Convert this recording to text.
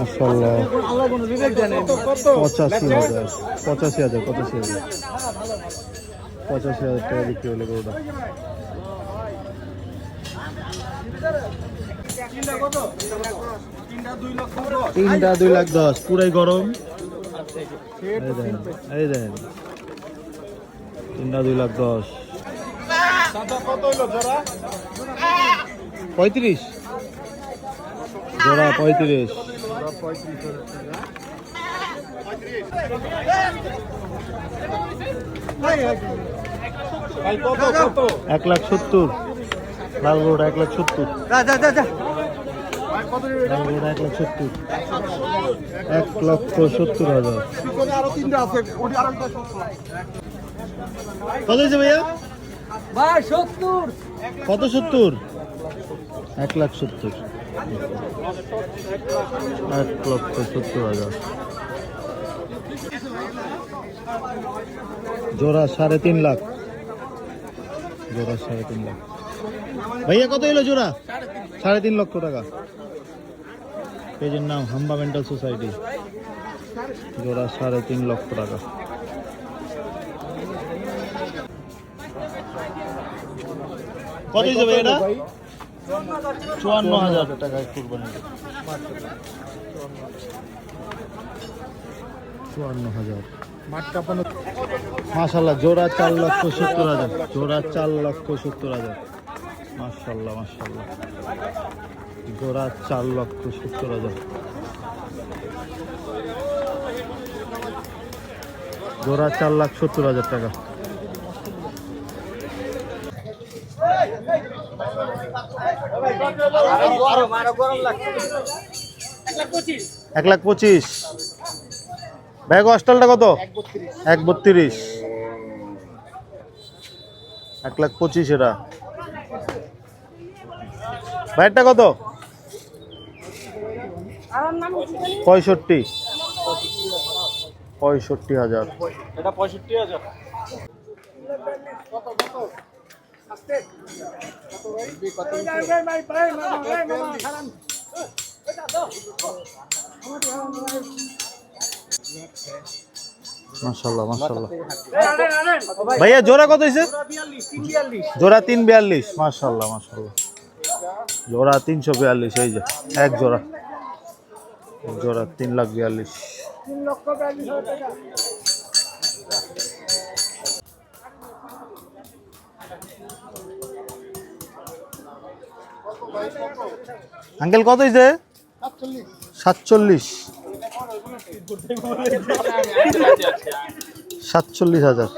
মাশাআল্লাহ 85,000 টাকা বিক্রি হলো গরুটা। তিনটা 2,10,000 পুরাই গরম। এই দেন তিনটা 2,10,000। 35 জোড়া 35। 1,70,000 লাল গরুটা 1,70,000। 1,70,000। কত হয়েছে ভাইয়া? কত 70? 1,70,000। 1,70,000 জোড়া 3.5 লাখ। জোড়া 3.5 লাখ। ভাইয়া কত এলো জোড়া? 3.5 লক্ষ টাকা। পেজের নাম হাম্বা মেন্টাল সোসাইটি। জোড়া 3.5 লক্ষ টাকা। কত হিসেবে এটা? 54,000 টাকায় কুরবানি। 54,000। মাশাআল্লাহ জোড়া 4,70,000। জোড়া 4,70,000। মাশাআল্লাহ মাশাআল্লাহ জোড়া 4,70,000। জোড়া 4,70,000 টাকা। এক লাখ 25। ব্যাগ হস্টেলটা কত? 1,32। 1,25,000 এটা। ভাইটা কত? 65,000। 65,000। এটা 65,000। মাশাআল্লাহ মাশাআল্লাহ। ভাইয়া জোড়া কত হইছে? জোড়া 3,42। মাশাআল্লাহ মাশাআল্লাহ জোড়া 342। এই যে এক জোড়া। জোড়া 3,42,000। আঙ্কেল কত হইছে? 47। 47,000।